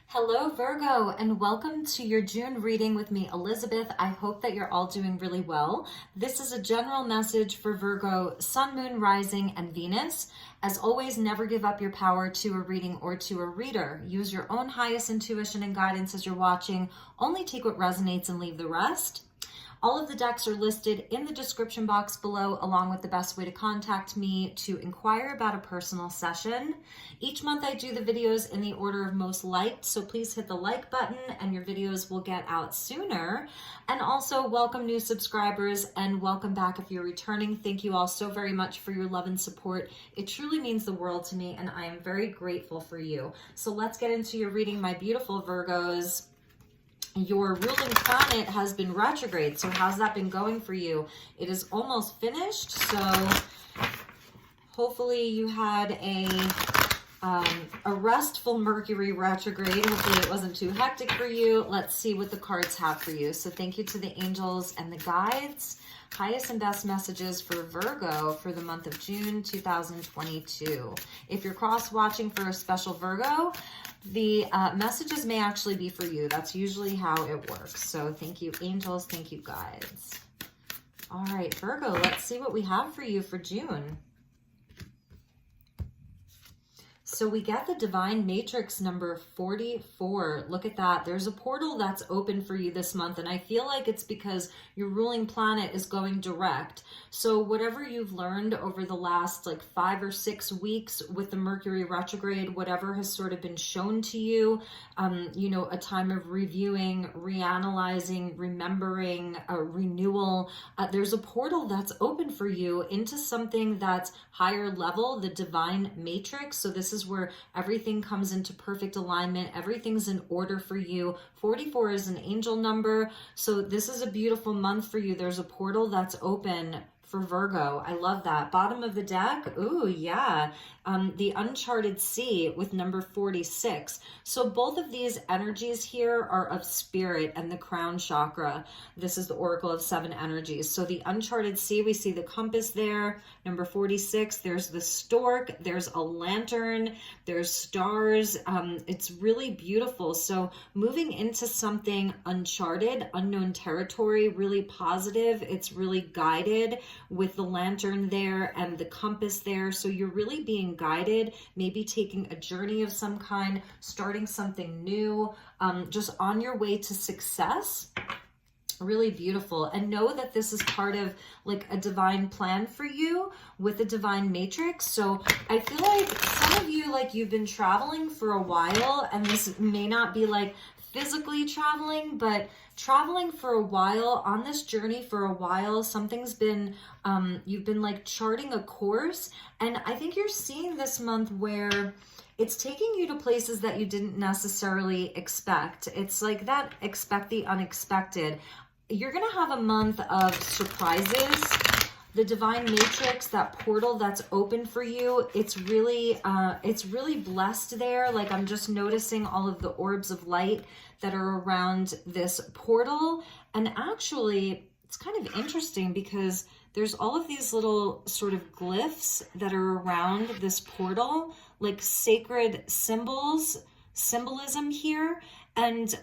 Hello, Virgo, and welcome to your June reading with me, Elizabeth. I hope that you're all doing really well. This is a general message for Virgo, Sun, Moon, Rising, and Venus. As always, never give up your power to a reading or to a reader. Use your own highest intuition and guidance as you're watching. Only take what resonates and leave the rest. All of the decks are listed in the description box below, along with the best way to contact me to inquire about a personal session. Each month I do the videos in the order of most liked, so please hit the like button and your videos will get out sooner. And also welcome new subscribers and welcome back if you're returning. Thank you all so very much for your love and support. It truly means the world to me and I am very grateful for you. So let's get into your reading, my beautiful Virgos. Your ruling planet has been retrograde. So how's that been going for you? It is almost finished. So hopefully you had a restful Mercury retrograde. Hopefully it wasn't too hectic for you. Let's see what the cards have for you. So thank you to the angels and the guides. Highest and best messages for Virgo for the month of June 2022. If you're cross-watching for a special Virgo, the messages may actually be for you. That's usually how it works. So thank you, angels. Thank you, guides. All right, Virgo, let's see what we have for you for June. So we get the Divine Matrix number 44. Look at that. There's a portal that's open for you this month. And I feel like it's because your ruling planet is going direct. So whatever you've learned over the last like 5 or 6 weeks with the Mercury retrograde, whatever has sort of been shown to you, a time of reviewing, reanalyzing, remembering, a renewal. There's a portal that's open for you into something that's higher level, the Divine Matrix. So this is where everything comes into perfect alignment. Everything's in order for you. 44 is an angel number. So this is a beautiful month for you. There's a portal that's open for Virgo. I love that. Bottom of the deck. Ooh, yeah. The Uncharted Sea with number 46. So both of these energies here are of spirit and the crown chakra. This is the Oracle of 7 energies. So the Uncharted Sea, we see the compass there. Number 46, there's the stork, there's a lantern, there's stars. It's really beautiful. So moving into something uncharted, unknown territory, really positive. It's really guided with the lantern there and the compass there. So you're really being guided, maybe taking a journey of some kind, starting something new, just on your way to success. Really beautiful. And know that this is part of like a divine plan for you with the Divine Matrix. So I feel like some of you, like you've been traveling for a while, and this may not be like physically traveling, but traveling for a while, on this journey for a while. Something's been, you've been like charting a course. And I think you're seeing this month where it's taking you to places that you didn't necessarily expect. It's like that, expect the unexpected. You're going to have a month of surprises. The Divine Matrix, that portal that's open for you, it's really blessed there. Like I'm just noticing all of the orbs of light that are around this portal. And actually, it's kind of interesting because there's all of these little sort of glyphs that are around this portal, like sacred symbolism here. And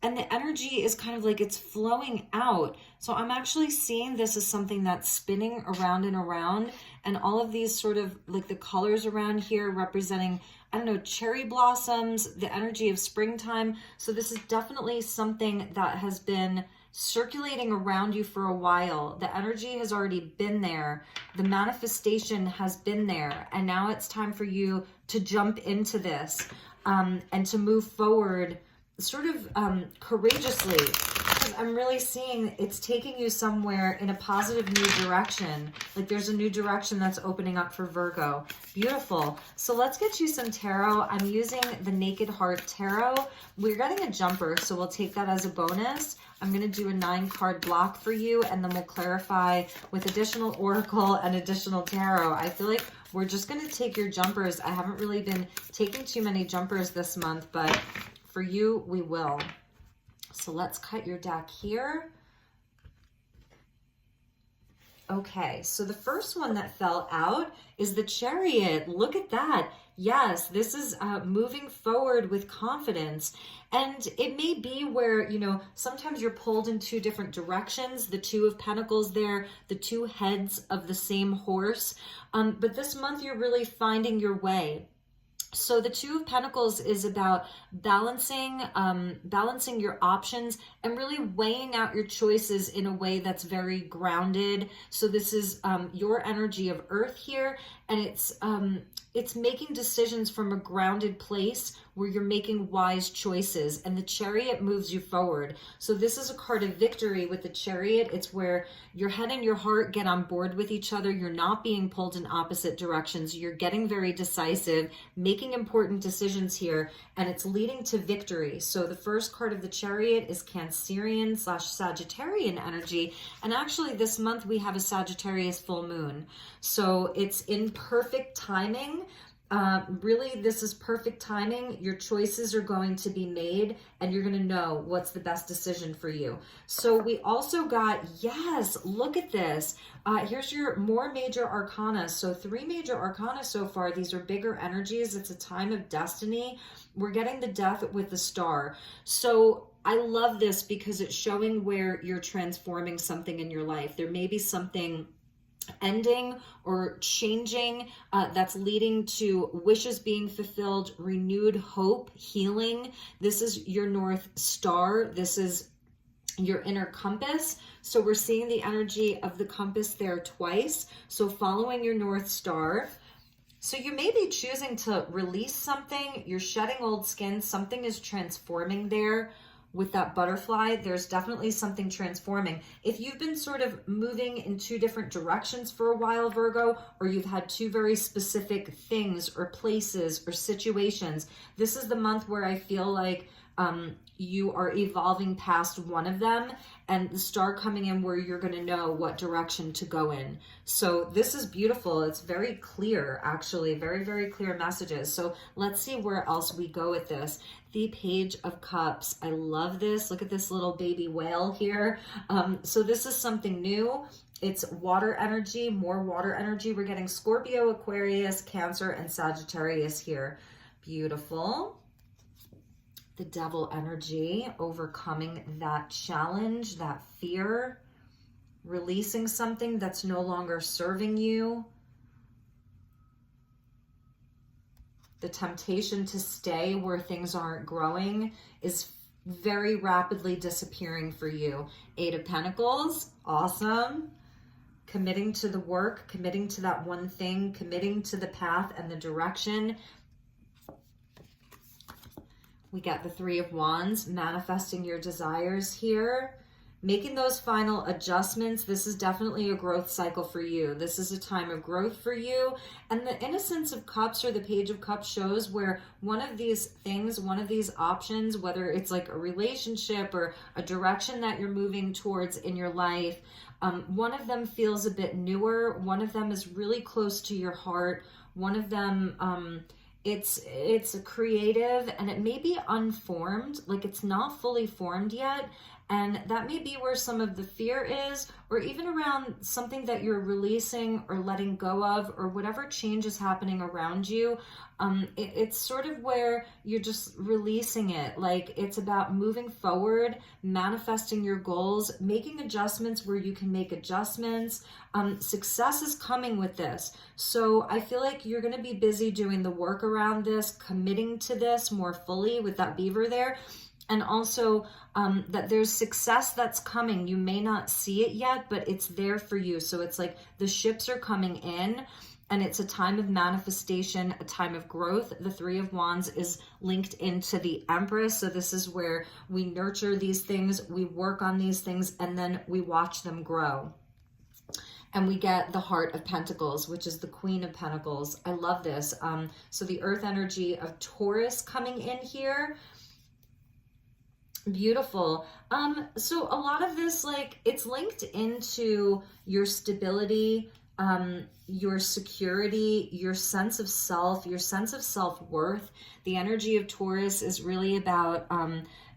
the energy is kind of like it's flowing out. So I'm actually seeing this as something that's spinning around and around. And all of these sort of like the colors around here representing, I don't know, cherry blossoms, the energy of springtime. So this is definitely something that has been circulating around you for a while. The energy has already been there. The manifestation has been there. And now it's time for you to jump into this and to move forward sort of courageously, because I'm really seeing it's taking you somewhere in a positive new direction. Like there's a new direction that's opening up for Virgo. Beautiful. So let's get you some tarot. I'm using the Naked Heart Tarot. We're getting a jumper, so we'll take that as a bonus. I'm going to do a 9-card block for you, and then we'll clarify with additional oracle and additional tarot. I feel like we're just going to take your jumpers. I haven't really been taking too many jumpers this month, but for you, we will. So let's cut your deck here. Okay, so the first one that fell out is the Chariot. Look at that. Yes, this is moving forward with confidence. And it may be where, sometimes you're pulled in two different directions. The Two of Pentacles there, the two heads of the same horse. But this month you're really finding your way. So the Two of Pentacles is about balancing your options and really weighing out your choices in a way that's very grounded. So this is your energy of Earth here, and it's making decisions from a grounded place where you're making wise choices, and the Chariot moves you forward. So this is a card of victory with the Chariot. It's where your head and your heart get on board with each other. You're not being pulled in opposite directions. You're getting very decisive, making important decisions here, and it's leading to victory. So the first card of the Chariot is Cancerian / Sagittarian energy, and actually this month we have a Sagittarius full moon. So it's in perfect timing. Really, this is perfect timing. Your choices are going to be made, and you're going to know what's the best decision for you. So we also got, yes, look at this. Here's your more major arcana. So 3 major arcana so far. These are bigger energies. It's a time of destiny. We're getting the Death with the Star. So I love this because it's showing where you're transforming something in your life. There may be something ending or changing that's leading to wishes being fulfilled, renewed hope, healing. This is your North Star. This is your inner compass. So we're seeing the energy of the compass there twice. So following your North Star. So you may be choosing to release something. You're shedding old skin. Something is transforming there. With that butterfly, there's definitely something transforming. If you've been sort of moving in two different directions for a while, Virgo, or you've had two very specific things or places or situations, this is the month where I feel like you are evolving past one of them, and the star coming in where you're going to know what direction to go in. So this is beautiful. It's very clear, actually, very, very clear messages. So let's see where else we go with this. The Page of Cups. I love this. Look at this little baby whale here. So this is something new. It's water energy, more water energy. We're getting Scorpio, Aquarius, Cancer, and Sagittarius here. Beautiful. The Devil energy, overcoming that challenge, that fear, releasing something that's no longer serving you. The temptation to stay where things aren't growing is very rapidly disappearing for you. 8 of Pentacles, awesome. Committing to the work, committing to that one thing, committing to the path and the direction. We get the 3 of Wands, manifesting your desires here, making those final adjustments. This is definitely a growth cycle for you. This is a time of growth for you. And the Innocence of Cups, or the Page of Cups, shows where one of these things, one of these options, whether it's like a relationship or a direction that you're moving towards in your life, one of them feels a bit newer. One of them is really close to your heart. One of them, it's creative, and it may be unformed, like it's not fully formed yet. And that may be where some of the fear is, or even around something that you're releasing or letting go of, or whatever change is happening around you. It's sort of where you're just releasing it. Like it's about moving forward, manifesting your goals, making adjustments where you can make adjustments. Success is coming with this. So I feel like you're going to be busy doing the work around this, committing to this more fully with that beaver there. And also that there's success that's coming. You may not see it yet, but it's there for you. So it's like the ships are coming in, and it's a time of manifestation, a time of growth. The 3 of Wands is linked into the Empress. So this is where we nurture these things, we work on these things, and then we watch them grow. And we get the Heart of Pentacles, which is the Queen of Pentacles. I love this. So the earth energy of Taurus coming in here. Beautiful. So a lot of this, like, it's linked into your stability, your security, your sense of self, your sense of self-worth. The energy of Taurus is really about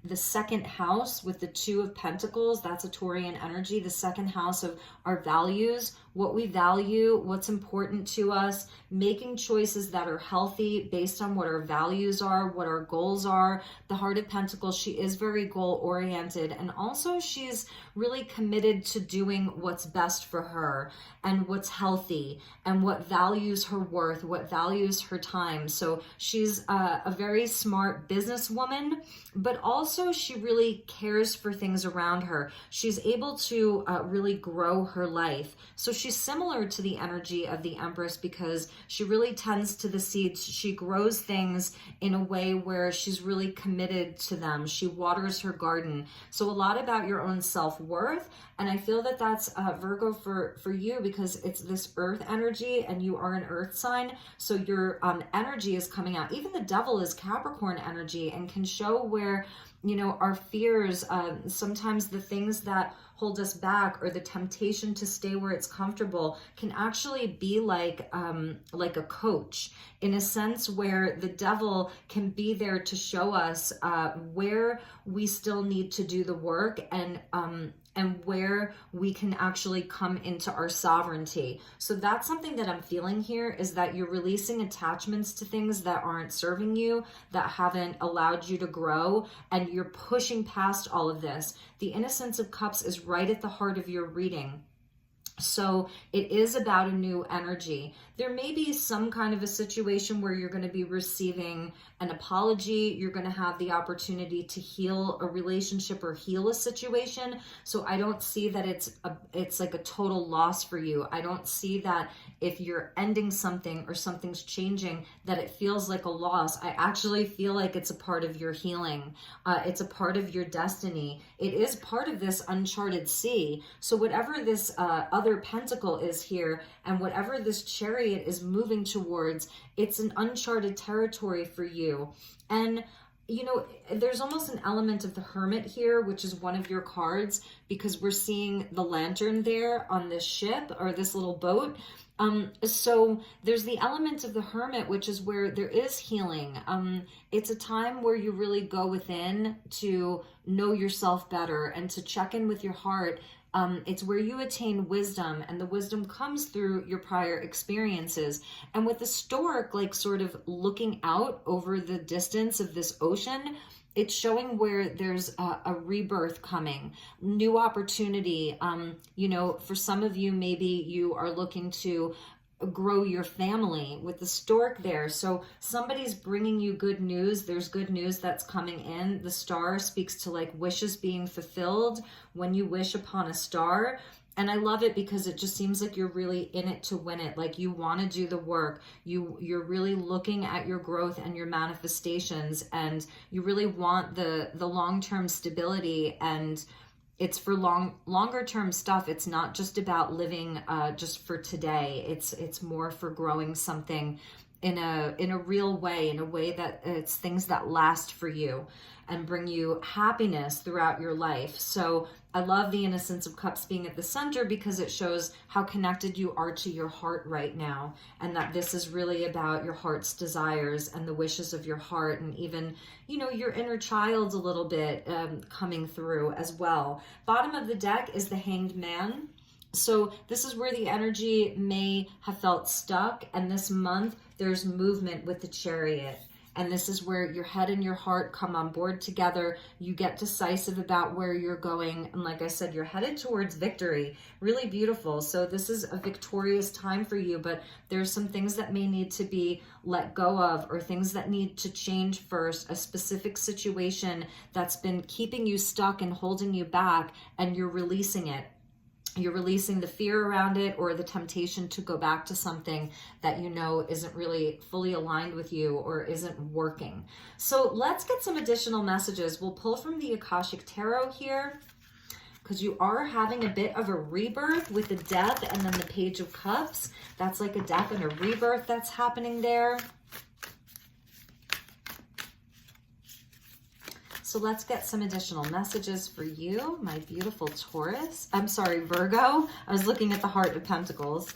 the second house with the Two of Pentacles. That's a Taurian energy. The second house of our values, what we value, what's important to us, making choices that are healthy based on what our values are, what our goals are. The Heart of Pentacles, she is very goal oriented, and also she's really committed to doing what's best for her and what's healthy and what values her worth, what values her time. So she's a very smart businesswoman, but also she really cares for things around her. She's able to really grow her life. So she's similar to the energy of the Empress because she really tends to the seeds. She grows things in a way where she's really committed to them. She waters her garden. So a lot about your own self-worth. And I feel that that's Virgo for you because it's this earth energy and you are an earth sign. So your energy is coming out. Even the devil is Capricorn energy and can show where, you know, our fears, sometimes the things that hold us back or the temptation to stay where it's comfortable can actually be like a coach, in a sense where the devil can be there to show us where we still need to do the work and where we can actually come into our sovereignty. So that's something that I'm feeling here, is that you're releasing attachments to things that aren't serving you, that haven't allowed you to grow, and you're pushing past all of this. The Innocence of Cups is right at the heart of your reading. So it is about a new energy. There may be some kind of a situation where you're going to be receiving an apology. You're going to have the opportunity to heal a relationship or heal a situation. So I don't see that it's like a total loss for you. I don't see that if you're ending something or something's changing, that it feels like a loss. I actually feel like it's a part of your healing. It's a part of your destiny. It is part of this uncharted sea. So whatever this other pentacle is here, and whatever this chariot is moving towards, it's an uncharted territory for you. And you know, there's almost an element of the Hermit here, which is one of your cards, because we're seeing the lantern there on this ship or this little boat. So there's the element of the Hermit, which is where there is healing. It's a time where you really go within to know yourself better and to check in with your heart. It's where you attain wisdom, and the wisdom comes through your prior experiences. And with the stork, like sort of looking out over the distance of this ocean, it's showing where there's a rebirth coming, new opportunity. You know, for some of you, maybe you are looking to grow your family with the stork there. So somebody's bringing you good news. There's good news that's coming in. The star speaks to like wishes being fulfilled when you wish upon a star. And I love it because it just seems like you're really in it to win it. Like you want to do the work. You're really looking at your growth and your manifestations, and you really want the long-term stability, and it's for longer term stuff. It's not just about living just for today. It's more for growing something in a real way, in a way that it's things that last for you and bring you happiness throughout your life. So I love the Innocence of Cups being at the center because it shows how connected you are to your heart right now, and that this is really about your heart's desires and the wishes of your heart, and even, you know, your inner child a little bit coming through as well. Bottom of the deck is the Hanged Man. So this is where the energy may have felt stuck, and this month there's movement with the Chariot. And this is where your head and your heart come on board together. You get decisive about where you're going. And like I said, you're headed towards victory. Really beautiful. So this is a victorious time for you, but there's some things that may need to be let go of, or things that need to change first, a specific situation that's been keeping you stuck and holding you back, and you're releasing it. You're releasing the fear around it, or the temptation to go back to something that you know isn't really fully aligned with you or isn't working. So let's get some additional messages. We'll pull from the Akashic Tarot here, because you are having a bit of a rebirth with the Death and then the Page of Cups. That's like a death and a rebirth that's happening there. So let's get some additional messages for you, my beautiful Taurus. I'm sorry, Virgo. I was looking at the Heart of Pentacles.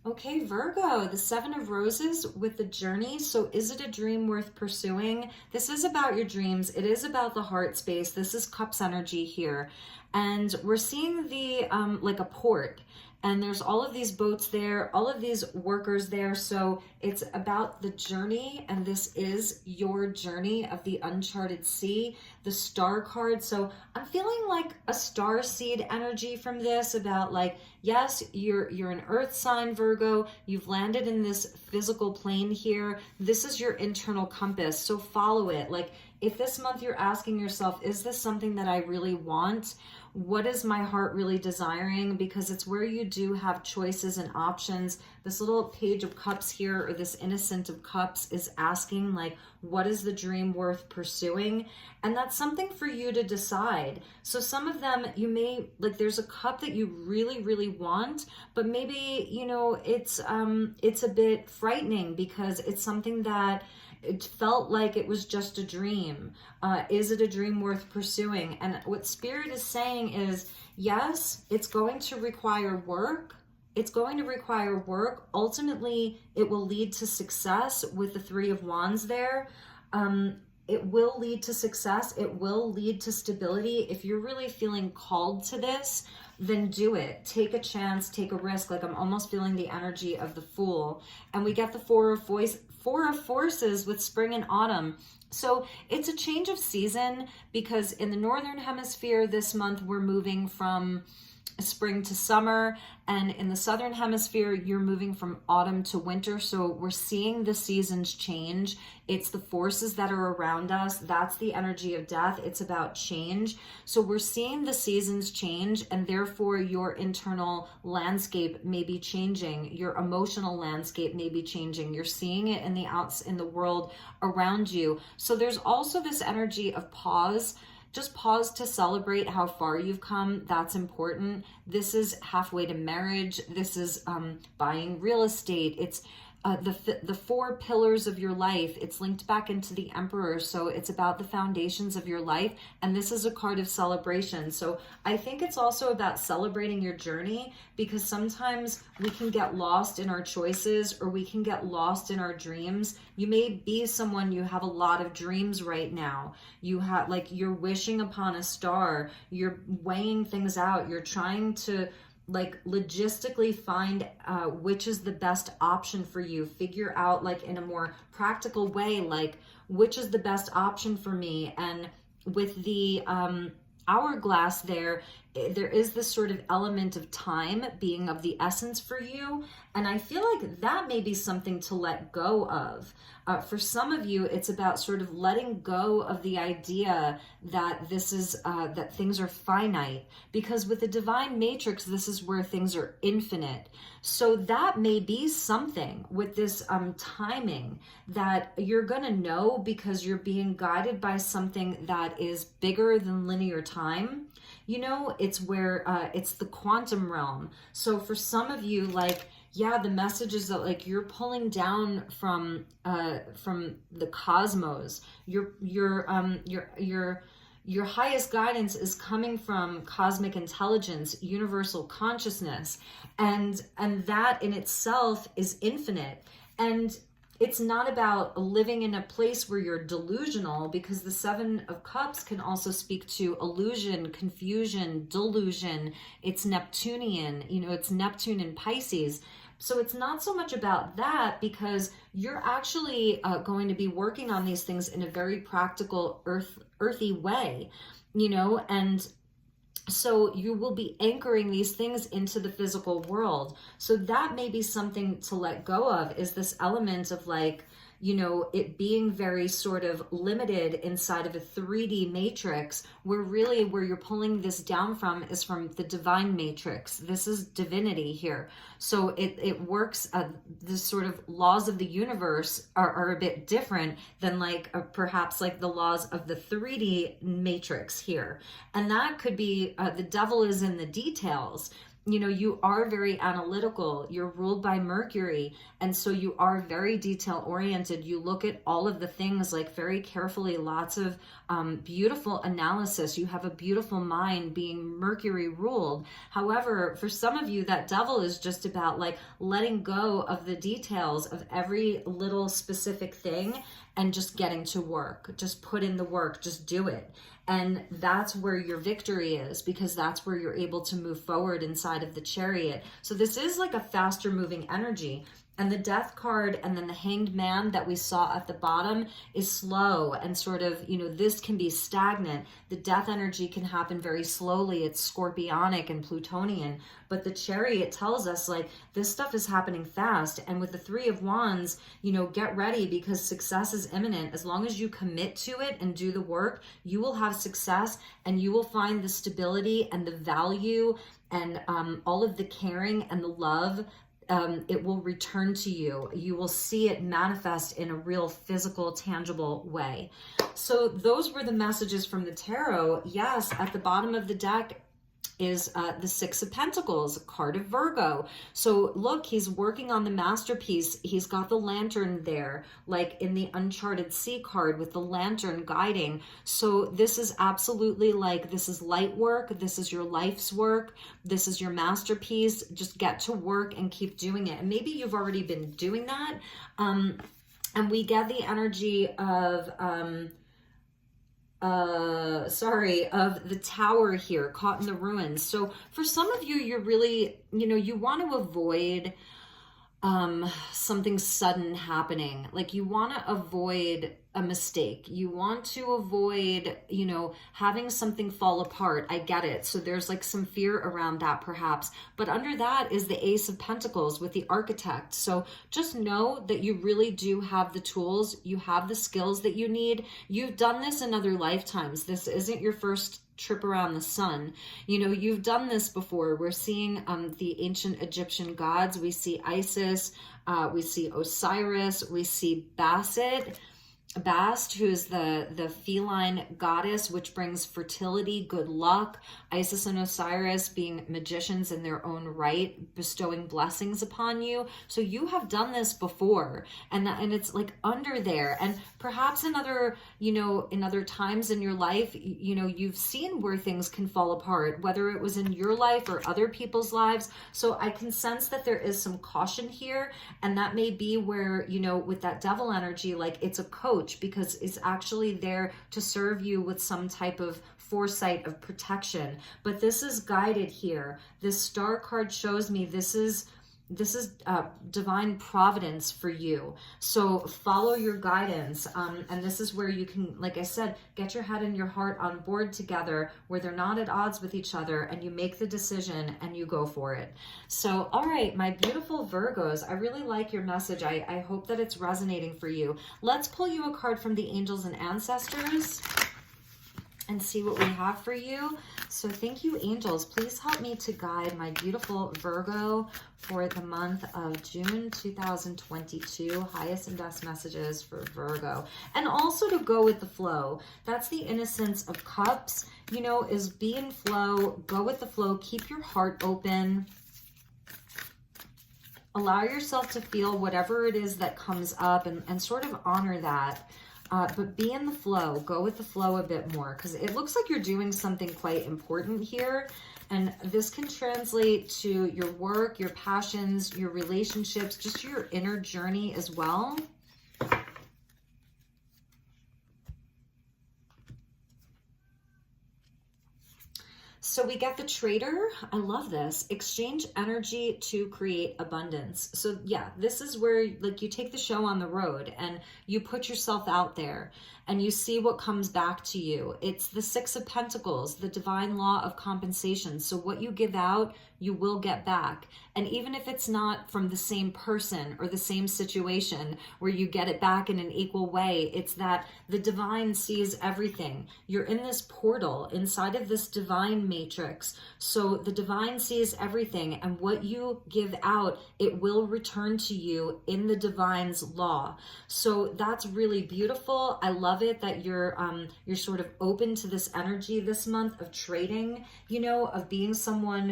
Okay, Virgo, the Seven of Roses with the journey. So is it a dream worth pursuing? This is about your dreams. It is about the heart space. This is Cups energy here. And we're seeing the, like a port. And there's all of these boats there, all of these workers there. So it's about the journey, and this is your journey of the uncharted sea, the star card. So I'm feeling like a star seed energy from this, about like, yes, you're an earth sign, Virgo. You've landed in this physical plane here. This is your internal compass. So follow it. Like, if this month you're asking yourself, is this something that I really want? What is my heart really desiring? Because it's where you do have choices and options. This little Page of Cups here, or this Innocent of Cups, is asking like, what is the dream worth pursuing? And that's something for you to decide. So some of them, you may, like, there's a cup that you really, really want, but maybe, you know, it's a bit frightening because it's something that it felt like it was just a dream. Is it a dream worth pursuing? And what Spirit is saying is, yes, it's going to require work. It's going to require work. Ultimately, it will lead to success with the Three of Wands there. It will lead to success. It will lead to stability. If you're really feeling called to this, then do it. Take a chance, take a risk. Like, I'm almost feeling the energy of the Fool. And we get the Four of Forces with spring and autumn. So it's a change of season, because in the Northern Hemisphere this month, we're moving from spring to summer, and in the Southern Hemisphere you're moving from autumn to winter. So we're seeing the seasons change. It's the forces that are around us. That's the energy of death. It's about change. So we're seeing the seasons change, and therefore your internal landscape may be changing. Your emotional landscape may be changing. You're seeing it in the world around you. So there's also this energy of pause. Just pause to celebrate how far you've come. That's important. This is halfway to marriage. This is buying real estate. It's the four pillars of your life. It's linked back into the Emperor. So it's about the foundations of your life. And this is a card of celebration. So I think it's also about celebrating your journey, because sometimes we can get lost in our choices, or we can get lost in our dreams. You may be someone, you have a lot of dreams right now. You have, like, you're wishing upon a star. You're weighing things out. You're trying to, like, logistically find which is the best option for you. Figure out, like, in a more practical way, like, which is the best option for me. And with the hourglass there is this sort of element of time being of the essence for you. And I feel like that may be something to let go of. For some of you, it's about sort of letting go of the idea that this is, that things are finite, because with the divine matrix, this is where things are infinite. So that may be something with this timing that you're gonna know, because you're being guided by something that is bigger than linear time. You know, it's where it's the quantum realm. So for some of you, like, yeah, the message is that, like, you're pulling down from the cosmos. Your highest guidance is coming from cosmic intelligence, universal consciousness, and that in itself is infinite. And it's not about living in a place where you're delusional, because the Seven of Cups can also speak to illusion, confusion, delusion. It's Neptunian, you know, it's Neptune in Pisces. So it's not so much about that, because you're actually going to be working on these things in a very practical, earthy way, you know, and so you will be anchoring these things into the physical world. So that may be something to let go of, is this element of, like, you know, it being very sort of limited inside of a 3D matrix, where really where you're pulling this down from is from the divine matrix. This is divinity here. So it works, the sort of laws of the universe are a bit different than, like, perhaps like the laws of the 3D matrix here. And that could be, the devil is in the details. you know, you are very analytical. You're ruled by Mercury. And so you are very detail oriented. You look at all of the things like very carefully, lots of beautiful analysis. You have a beautiful mind being Mercury ruled. However, for some of you, that devil is just about like letting go of the details of every little specific thing and just getting to work. Just put in the work, just do it. And that's where your victory is, because that's where you're able to move forward inside of the Chariot. So this is like a faster moving energy. And the Death card and then the Hanged Man that we saw at the bottom is slow and sort of, you know, this can be stagnant. The Death energy can happen very slowly. It's scorpionic and Plutonian. But the Chariot tells us like this stuff is happening fast. And with the Three of Wands, you know, get ready because success is imminent. As long as you commit to it and do the work, you will have success and you will find the stability and the value and all of the caring and the love. It will return to you. You will see it manifest in a real physical, tangible way. So those were the messages from the tarot. Yes, at the bottom of the deck is the Six of Pentacles, a card of Virgo. So look, he's working on the masterpiece. He's got the lantern there, like in the Uncharted Sea card with the lantern guiding. So this is absolutely like, this is light work. This is your life's work. This is your masterpiece. Just get to work and keep doing it. And maybe you've already been doing that. And we get the energy of, of the Tower here, caught in the ruins. So for some of you, you're really, you know, you want to avoid something sudden happening. Like you want to avoid a mistake. You want to avoid, you know, having something fall apart. I get it. So there's like some fear around that perhaps. But under that is the Ace of Pentacles with the Architect. So just know that you really do have the tools. You have the skills that you need. You've done this in other lifetimes. This isn't your first trip around the sun. You know, you've done this before. We're seeing the ancient Egyptian gods. We see Isis, we see Osiris, we see Bast, who's the feline goddess, which brings fertility, good luck. Isis and Osiris being magicians in their own right, bestowing blessings upon you. So you have done this before, and it's like under there. And perhaps in other, you know, in other times in your life, you know, you've seen where things can fall apart, whether it was in your life or other people's lives. So I can sense that there is some caution here, and that may be where, you know, with that devil energy, like it's a coach, because it's actually there to serve you with some type of foresight of protection. But this is guided here. This Star card shows me this is divine providence for you. So follow your guidance. And this is where you can, like I said, get your head and your heart on board together where they're not at odds with each other, and you make the decision and you go for it. So, all right, my beautiful Virgos, I really like your message. I hope that it's resonating for you. Let's pull you a card from the angels and ancestors and see what we have for you. So thank you, angels. Please help me to guide my beautiful Virgo for the month of June 2022. Highest and best messages for Virgo. And also to go with the flow. That's the innocence of cups, you know, is be in flow, go with the flow, keep your heart open. Allow yourself to feel whatever it is that comes up and sort of honor that. But be in the flow, go with the flow a bit more, because it looks like you're doing something quite important here. And this can translate to your work, your passions, your relationships, just your inner journey as well. So we get the Trader. I love this. Exchange energy to create abundance. So yeah, this is where like you take the show on the road and you put yourself out there and you see what comes back to you. It's the Six of Pentacles, the divine law of compensation. So what you give out, you will get back. And even if it's not from the same person or the same situation where you get it back in an equal way, it's that the divine sees everything. You're in this portal inside of this divine matrix. So the divine sees everything, and what you give out, it will return to you in the divine's law. So that's really beautiful. I love love it that you're sort of open to this energy this month of trading, you know, of being someone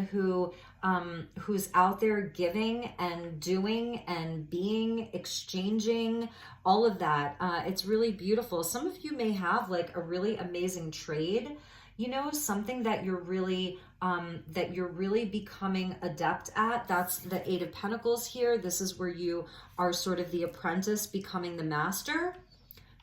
who's out there giving and doing and being, exchanging, all of that. It's really beautiful. Some of you may have like a really amazing trade, you know, something that you're really becoming adept at. That's the Eight of Pentacles here. This is where you are sort of the apprentice becoming the master.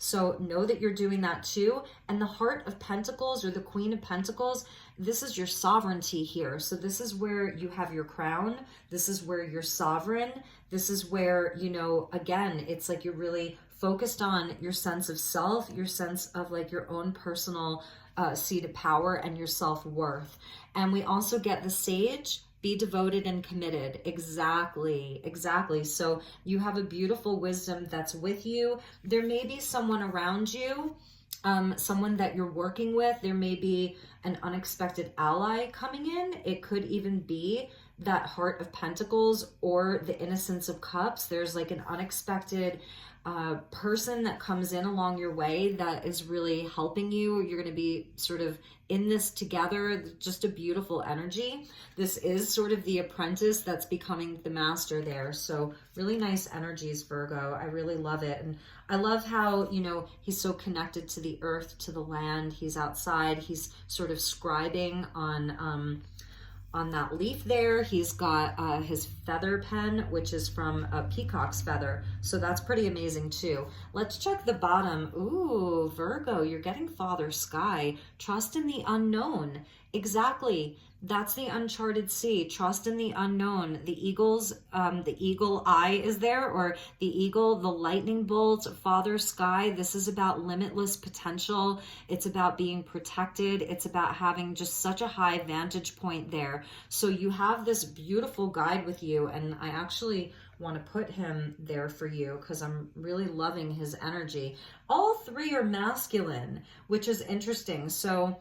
So know that you're doing that too. And the Heart of Pentacles, or the Queen of Pentacles, this is your sovereignty here. So this is where you have your crown. This is where you're sovereign. This is where, you know, again, it's like you're really focused on your sense of self, your sense of like your own personal seat of power and your self-worth. And we also get the Sage. Be devoted and committed. Exactly. So you have a beautiful wisdom that's with you. There may be someone around you, someone that you're working with. There may be an unexpected ally coming in. It could even be that Heart of Pentacles or the Innocence of Cups. There's like an unexpected person that comes in along your way that is really helping you. You're going to be sort of in this together. Just a beautiful energy. This is sort of the apprentice that's becoming the master there. So really nice energies, Virgo. I really love it. And I love how, you know, he's so connected to the earth, to the land. He's outside. He's sort of scribing on that leaf there. He's got his feather pen, which is from a peacock's feather. So that's pretty amazing too. Let's check the bottom. Ooh, Virgo, you're getting Father Sky. Trust in the unknown. Exactly. That's the uncharted sea. Trust in the unknown. The eagles, the eagle eye is there, or the eagle, the lightning bolt, Father Sky. This is about limitless potential. It's about being protected. It's about having just such a high vantage point there. So you have this beautiful guide with you, and I actually want to put him there for you because I'm really loving his energy. All three are masculine, which is interesting. So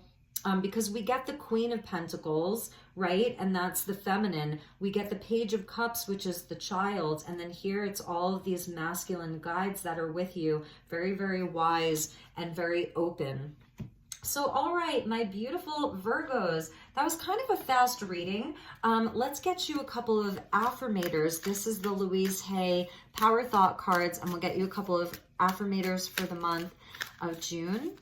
because we get the Queen of Pentacles, right? And that's the feminine. We get the Page of Cups, which is the child. And then here it's all of these masculine guides that are with you. Very, very wise and very open. So, all right, my beautiful Virgos, that was kind of a fast reading. Let's get you a couple of affirmators. This is the Louise Hay Power Thought cards, and we'll get you a couple of affirmators for the month of June.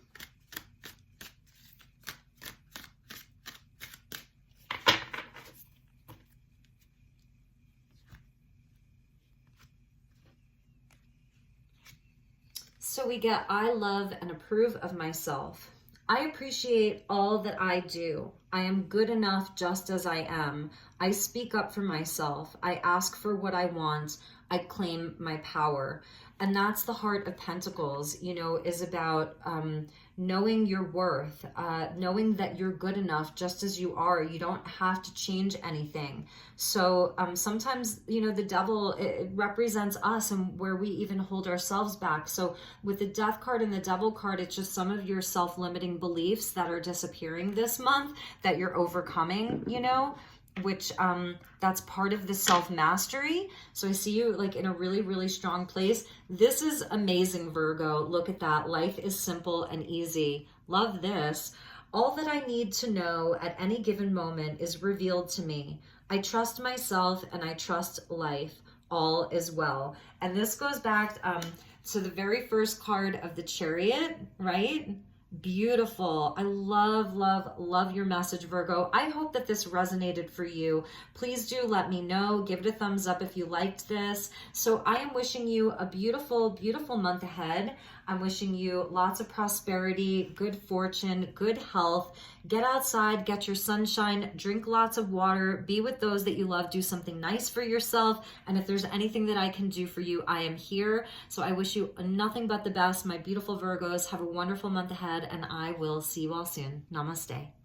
So we get, I love and approve of myself. I appreciate all that I do. I am good enough just as I am. I speak up for myself. I ask for what I want. I claim my power. And that's the Heart of Pentacles, you know, is about knowing your worth, knowing that you're good enough just as you are. You don't have to change anything. So sometimes, you know, the devil, it represents us and where we even hold ourselves back. So with the Death card and the Devil card, it's just some of your self-limiting beliefs that are disappearing this month that you're overcoming, you know, which that's part of the self-mastery. So I see you like in a really, really strong place. This is amazing, Virgo. Look at that. Life is simple and easy. Love this. All that I need to know at any given moment is revealed to me. I trust myself and I trust life. All is well. And this goes back to the very first card of the Chariot, right? Beautiful. I love your message, Virgo. I hope that this resonated for you. Please do let me know. Give it a thumbs up if you liked this. So I am wishing you a beautiful, beautiful month ahead. I'm wishing you lots of prosperity, good fortune, good health. Get outside, get your sunshine, drink lots of water, be with those that you love, do something nice for yourself. And if there's anything that I can do for you, I am here. So I wish you nothing but the best, my beautiful Virgos. Have a wonderful month ahead, and I will see you all soon. Namaste.